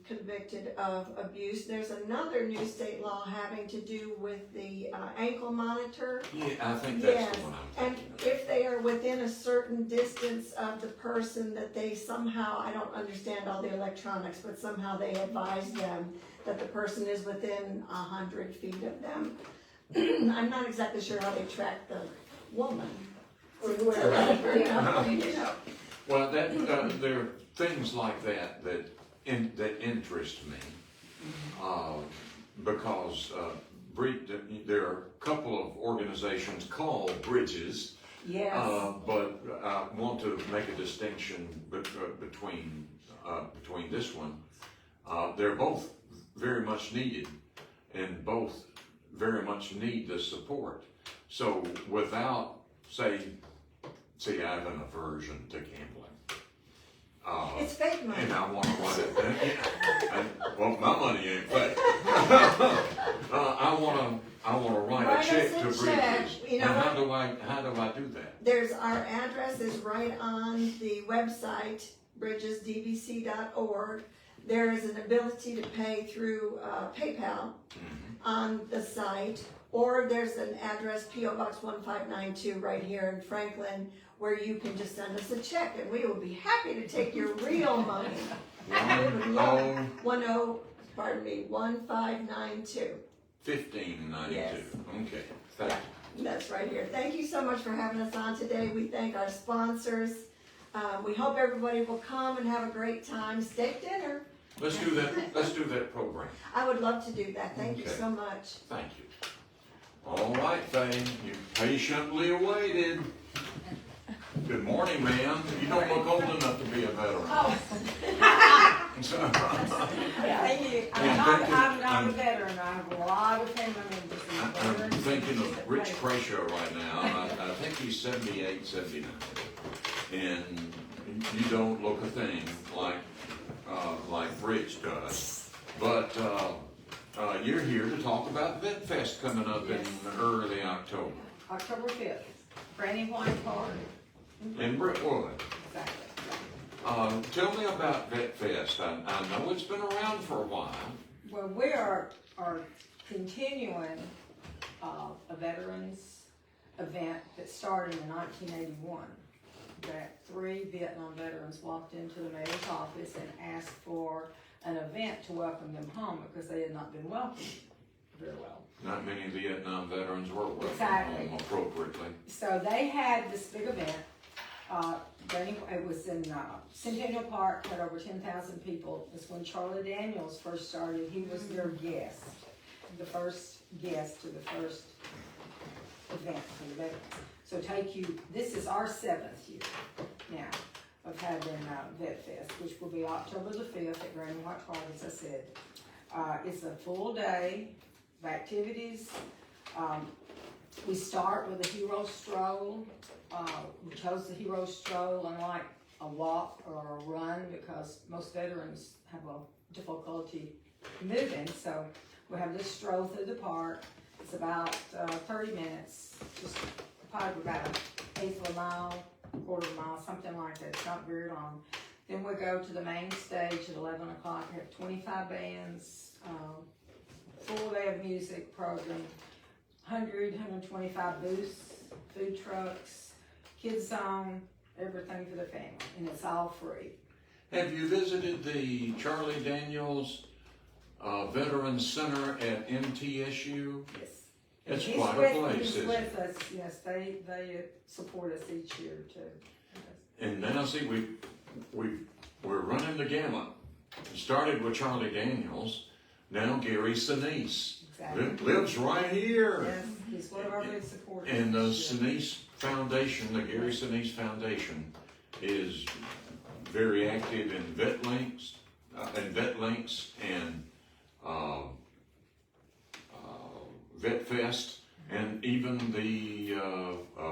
convicted of abuse. There's another new state law having to do with the ankle monitor. Yeah, I think that's Yes, the one I'm and thinking of. if they are within a certain distance of the person that they somehow, I don't understand all the electronics, but somehow they advise them that the person is within 100 feet of them. I'm not exactly sure how they track the woman. Or whoever, you know. Well, that there are things like that that interest me because there are a couple of organizations called Bridges, Yes. but I want to make a distinction between this one. They're both very much needed, and both very much need the support. So without See, I have an aversion to gambling. It's fake money. And I want to write it. Well, my money ain't fake. I want to write a check to us a check. Bridges. You know And what? how do I do that? There's our address is right on the website, bridgesdbc.org. There is an ability to pay through PayPal on the site, or there's an address, P.O. Box 1592 right here in Franklin, where you can just send us a check, and we will be happy to take your real money. We would love it. 1592. 1592. Yes. Okay. Thank you. That's right here. Thank you so much for having us on today. We thank our sponsors. We hope everybody will come and have a great time. Steak dinner. Let's do that. Let's do that program. I would love to do that. Thank you Okay. so much. Thank you. All right, Faye. You patiently awaited. Good morning, ma'am. You don't look old enough to be a veteran. Oh, So- thank you. I'm not a veteran. I have a lot of family members. I'm thinking of Rich Cratio right now. I think he's 78, 79. And you don't look a thing like Rich does. But you're here to talk about VETFEST coming up in early October October 5th, Granny White Park. in Brentwood. Exactly. Tell me about VETFEST. I know it's been around for a while. Well, we are continuing a veterans event that started in 1981. That 3 Vietnam veterans walked into the mayor's office and asked for an event to welcome them home because they had not been welcomed very well. Not many Vietnam veterans were welcomed Exactly. home appropriately. So they had this big event. It was in Centennial Park, had over 10,000 people. It's when Charlie Daniels first started. He was their guest, the first guest to the first event for the veterans. So this is our 7th year now of having VETFEST, which will be October the 5th at Granny White Park, as I said. It's a full day of activities. We start with a hero stroll. We chose the hero stroll unlike a walk or a run because most veterans have a difficulty moving. So we have this stroll through the park. It's about 30 minutes, just probably about an eighth of a mile, quarter of a mile, something like that. It's not very long. Then we go to the main stage at 11 o'clock. We have 25 bands, full day of music program, 125 booths, food trucks, kids zone, everything for the family, and it's all free. Have you visited the Charlie Daniels Veterans Center at MTSU? Yes. It's He's quite a with- place, He's isn't with it? us, yes, they support us each year too. And now see, we're running the gamut. It started with Charlie Daniels, now Gary Sinise. Exactly. Lives right here. Yes, he's one of our big supporters. And the this year. Sinise Foundation, the Gary Sinise Foundation, is very active in VetLinks and VETFEST, and even the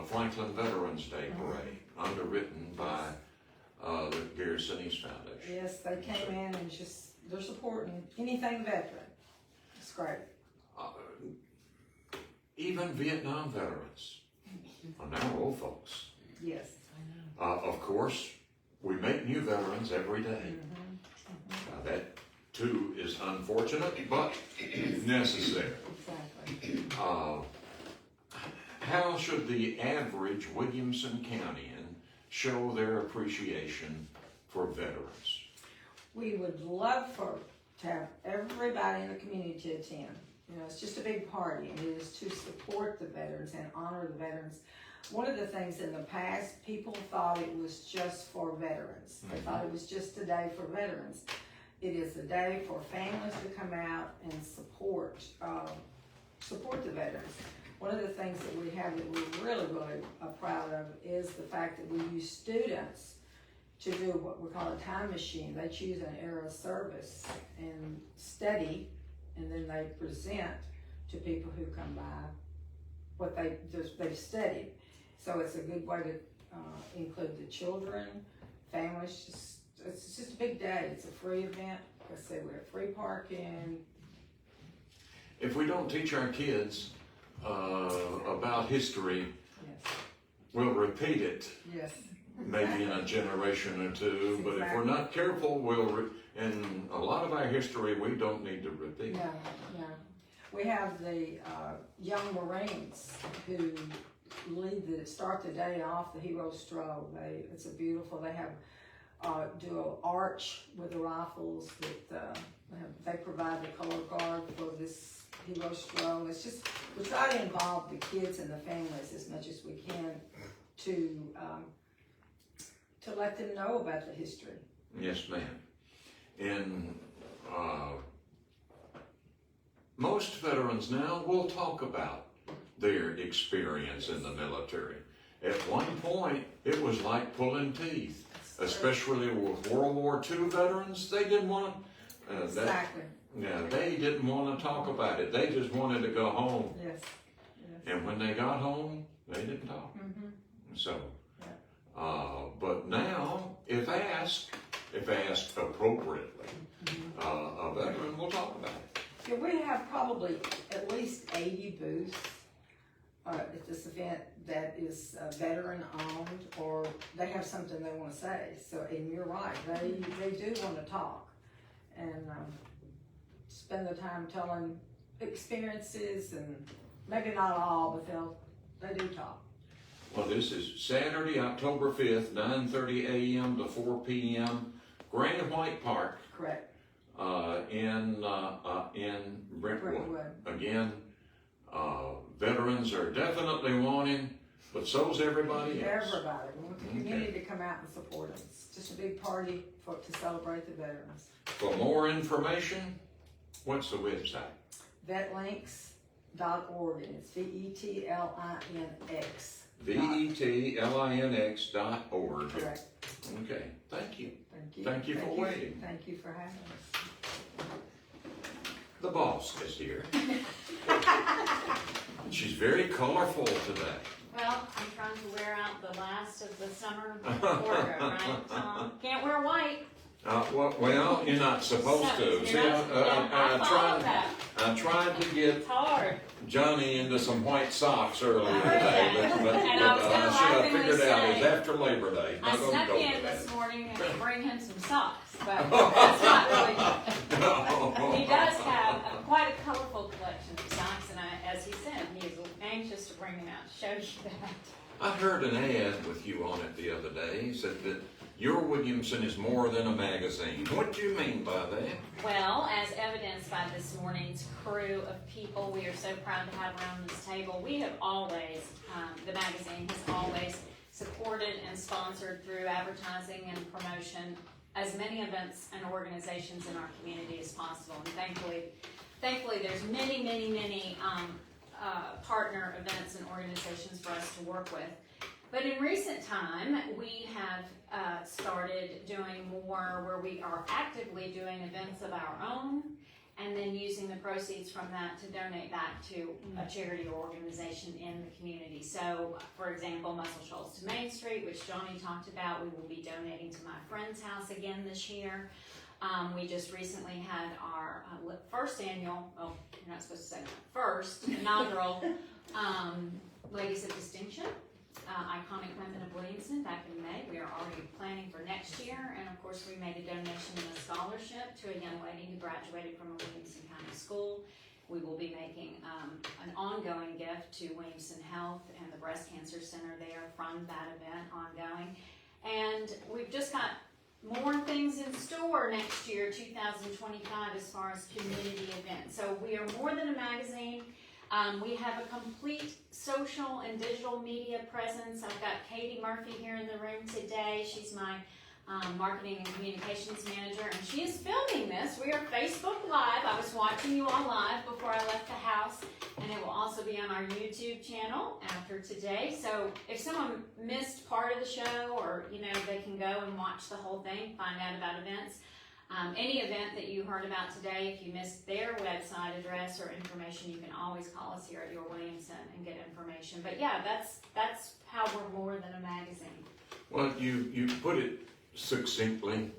Franklin Veterans Day Parade, underwritten by the Gary Sinise Foundation. Yes, they came in and they're supporting anything veteran. It's great. Even Vietnam veterans are now old folks. Yes. Of course, we make new veterans every day. That too is unfortunate, but necessary. Exactly. How should the average Williamson Countian show their appreciation for veterans? We would love to have everybody in the community to attend. You know, it's just a big party, and it is to support the veterans and honor the veterans. One of the things in the past, people thought it was just for veterans. They thought it was just a day for veterans. It is a day for families to come out and support the veterans. One of the things that we have that we're really, really proud of is the fact that we use students to do what we call a time machine. They choose an era of service and study, and then they present to people who come by what they've studied. So it's a good way to include the children, families. It's just a big day. It's a free event. Like I say, we have free parking. If we don't teach our kids about history, Yes. we'll repeat it Yes. maybe in a generation or two, but if we're not careful, and a lot of our history we don't need to repeat. No. We have the young Marines who start the day off the hero stroll. It's a beautiful. They have do an arch with the rifles. They provide the color guard for this hero stroll. It's just we try to involve the kids and the families as much as we can to let them know about the history. Yes, ma'am. And most veterans now will talk about their experience in the military. At one point, it was like pulling teeth, especially with World War II veterans. They didn't want Exactly. they didn't want to talk about it. They just wanted to go home. Yes. And when they got home, they didn't talk. So, but now, if asked appropriately, a veteran will talk about it. Yeah, we have probably at least 80 booths at this event that is veteran owned, or they have something they want to say. So, and you're right, they do want to talk and spend the time telling experiences, and maybe not all, but they do talk. Well, this is Saturday, October 5th, 9:30 a.m. to 4 p.m. Gray and White Park. Correct. In Brentwood. Brentwood. Again, veterans are definitely wanting, but so's everybody else. Everybody. We want the community to come out and support us. It's just a big party to celebrate the veterans. For more information, what's the website? Vetlinks.org, and it's VETLINX. VETLINX.org. Correct. Okay, thank you. Thank you. Thank you for waiting. Thank you for having us. The boss is here. She's very colorful today. Well, I'm trying to wear out the last of the summer order, right? Can't wear white. Well, you're not supposed to. You're See, not- I follow that. I tried to get It's hard. Johnny into some white socks earlier I heard today, that. but And I was gonna I should have laughingly figured out say, it's after Labor Day. I Not gonna snuck go in with this that. morning and bring him some socks, but that's not really. He does have quite a colorful collection of socks, and as he said, he is anxious to bring them out to show you that. I heard an ad with you on it the other day. It said that your Williamson is more than a magazine. What do you mean by that? Well, as evidenced by this morning's crew of people we are so proud to have around this table, we have always, the magazine has always supported and sponsored through advertising and promotion as many events and organizations in our community as possible. And thankfully there's many partner events and organizations for us to work with. But in recent time, we have started doing more where we are actively doing events of our own and then using the proceeds from that to donate back to a charity or organization in the community. So, for example, Muscle Shoals to Main Street, which Johnny talked about, we will be donating to my friend's house again this year. We just recently had our first annual, well, you're not supposed to say that, first inaugural Ladies of Distinction, Iconic Women of Williamson back in May. We are already planning for next year, and of course we made a donation and a scholarship to a young lady who graduated from a Williamson County school. We will be making an ongoing gift to Williamson Health and the Breast Cancer Center there from that event ongoing. And we've just got more things in store next year, 2025, as far as community events. So we are more than a magazine. We have a complete social and digital media presence. I've got Katie Murphy here in the room today. She's my marketing and communications manager, and she is filming this. We are Facebook Live. I was watching you all live before I left the house, and it will also be on our YouTube channel after today. So if someone missed part of the show, or they can go and watch the whole thing, find out about events. Any event that you heard about today, if you missed their website address or information, you can always call us here at Your Williamson and get information. But yeah, that's how we're more than a magazine. Well, you put it succinctly.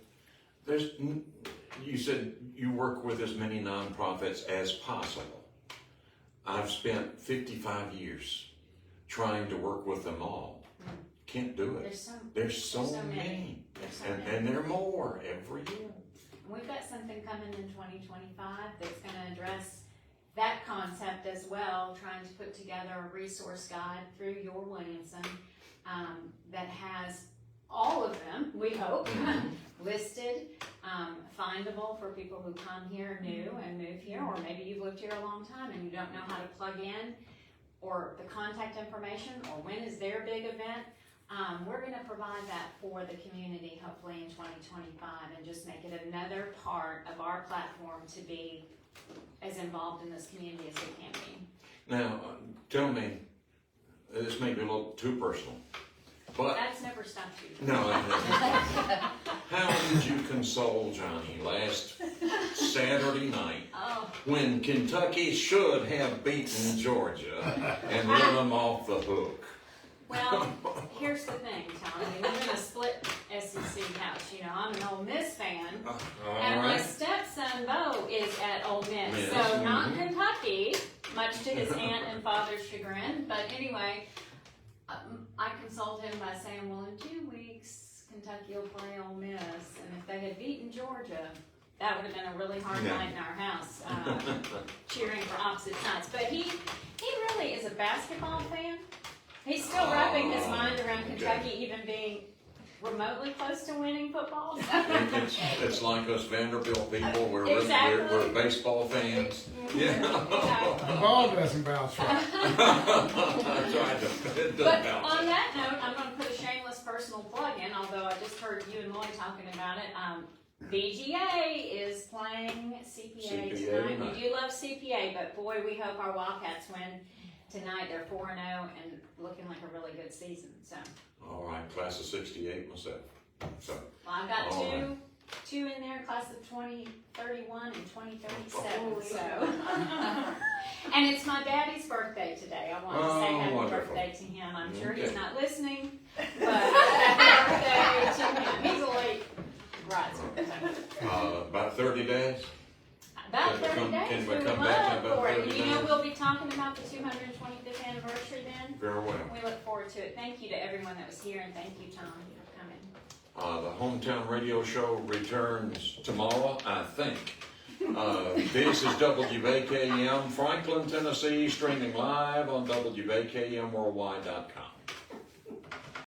You said you work with as many nonprofits as possible. I've spent 55 years trying to work with them all. Can't do it. There's so many. And there are more every year. We've got something coming in 2025 that's going to address that concept as well, trying to put together a resource guide through Your Williamson that has all of them, we hope, listed, findable for people who come here new and move here, or maybe you've lived here a long time and you don't know how to plug in, or the contact information, or when is their big event. We're going to provide that for the community, hopefully in 2025, and just make it another part of our platform to be as involved in this community as we can be. Now, tell me, this may be a little too personal, but that's never stopped you. no, it hasn't. How did you console Johnny last Saturday night when Kentucky should have beaten Georgia and let them off the hook? Well, here's the thing, Tony. We live in a split SEC house. I'm an Ole Miss fan, and my stepson Bo is at Ole Miss, so not Kentucky, much to his aunt and father's chagrin. But anyway, I consoled him by saying, well, in 2 weeks, Kentucky will play Ole Miss, and if they had beaten Georgia, that would have been a really hard night in our house, cheering for opposite sides. But he really is a basketball fan. He's still wrapping his mind around Kentucky even being remotely close to winning football. It's like us Vanderbilt people. We're baseball fans. Yeah. The ball doesn't bounce right. That's right. It doesn't But bounce. on that note, I'm going to put a shameless personal plug in, although I just heard you and Lloyd talking about it. BGA is playing CPA tonight. We do love CPA, but boy, we hope our Wildcats win tonight. They're 4-0 and looking like a really good season. So. All right, class of '68 myself. So. Well, I've got two in there, class of 2031 and 2037. So. And it's my daddy's birthday today. I want to say happy birthday to him. I'm sure he's not listening, but happy birthday to him. He's a late riser. About 30 days. About 30 days. Can We we would come back in love about for it. 30 You know, days? we'll be talking about the 225th anniversary then. Very well. We look forward to it. Thank you to everyone that was here, and thank you, Tom, for coming. The hometown radio show returns tomorrow, I think. This is WAKM, Franklin, Tennessee, streaming live on WAKMworldwide.com.